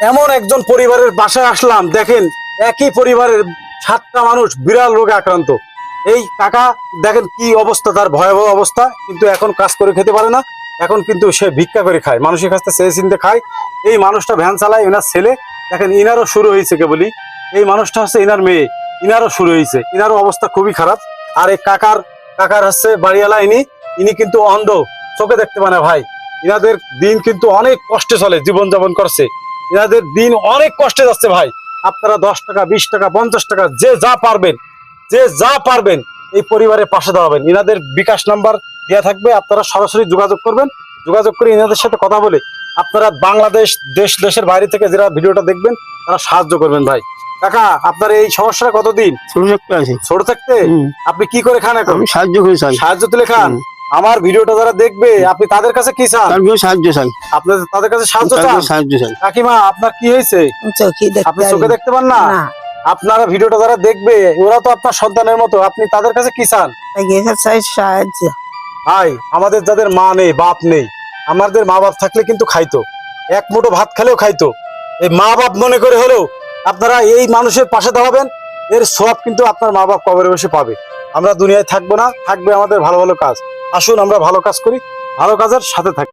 এমন একজন পরিবারের বাসায় আসলাম, দেখেন একই পরিবারের 7টা মানুষ বিড়াল রোগে আক্রান্ত। এই কাকা দেখেন কি অবস্থা, তার ভয়াবহ অবস্থা, কিন্তু এখন কাজ করে খেতে পারে না। এখন কিন্তু সে ভিক্ষা করে খায়, মানুষের কাছ থেকে চেয়ে চিনতে খায়। এই মানুষটা ভ্যান চালায়, এনার ছেলে। দেখেন ইনারও শুরু হয়েছে কেবলই। এই মানুষটা হচ্ছে ইনার মেয়ে, ইনারও শুরু হয়েছে, ইনারও অবস্থা খুবই খারাপ। আর এই কাকার কাকার হচ্ছে বাড়িওয়ালা, ইনি ইনি কিন্তু অন্ধ, চোখে দেখতে পায় না ভাই। ইনাদের দিন কিন্তু অনেক কষ্টে চলে, জীবনযাপন করছে। এনাদের দিন অনেক কষ্টে যাচ্ছে ভাই। আপনারা 10 টাকা, 20 টাকা, 50 টাকা, যে যা পারবেন, যে যা পারবেন এই পরিবারের পাশে দাঁড়াবেন। এনাদের বিকাশ নাম্বার দেওয়া থাকবে, আপনারা সরাসরি যোগাযোগ করবেন। যোগাযোগ করে এনাদের সাথে কথা বলে আপনারা বাংলাদেশ, দেশের বাইরে থেকে যারা ভিডিওটা দেখবেন তারা সাহায্য করবেন ভাই। কাকা, আপনার এই সমস্যাটা কতদিন? ছোট থাকতে আছে। ছোট থাকতে আপনি কি করে খান এখন? আমি সাহায্য করে চাই। সাহায্য তুলে খান। আমার ভিডিওটা যারা দেখবে, আপনি তাদের কাছে কি চান? তারপরে সাহায্য চাই। আপনার তাদের কাছে সাহায্য চান? তারপরে সাহায্য চাই। কাকিমা, আপনার কি হয়েছে? চোখে আপনি দেখতে চোখে দেখতে পান না? না, আপনারা ভিডিওটা যারা দেখবে ওরা তো আপনার সন্তানের মতো, আপনি তাদের কাছে কি চান? এখানে চাই সাহায্য। ভাই, আমাদের যাদের মা নেই, বাপ নেই, আমাদের মা বাপ থাকলে কিন্তু খাইতো, এক মুঠো ভাত খেলেও খাইতো। এই মা বাপ মনে করে হলেও আপনারা এই মানুষের পাশে দাঁড়াবেন, এর সওয়াব কিন্তু আপনার মা বাপ কবরে বসে পাবে। আমরা দুনিয়ায় থাকবো না, থাকবে আমাদের ভালো ভালো কাজ। আসুন আমরা ভালো কাজ করি, ভালো কাজের সাথে থাকি।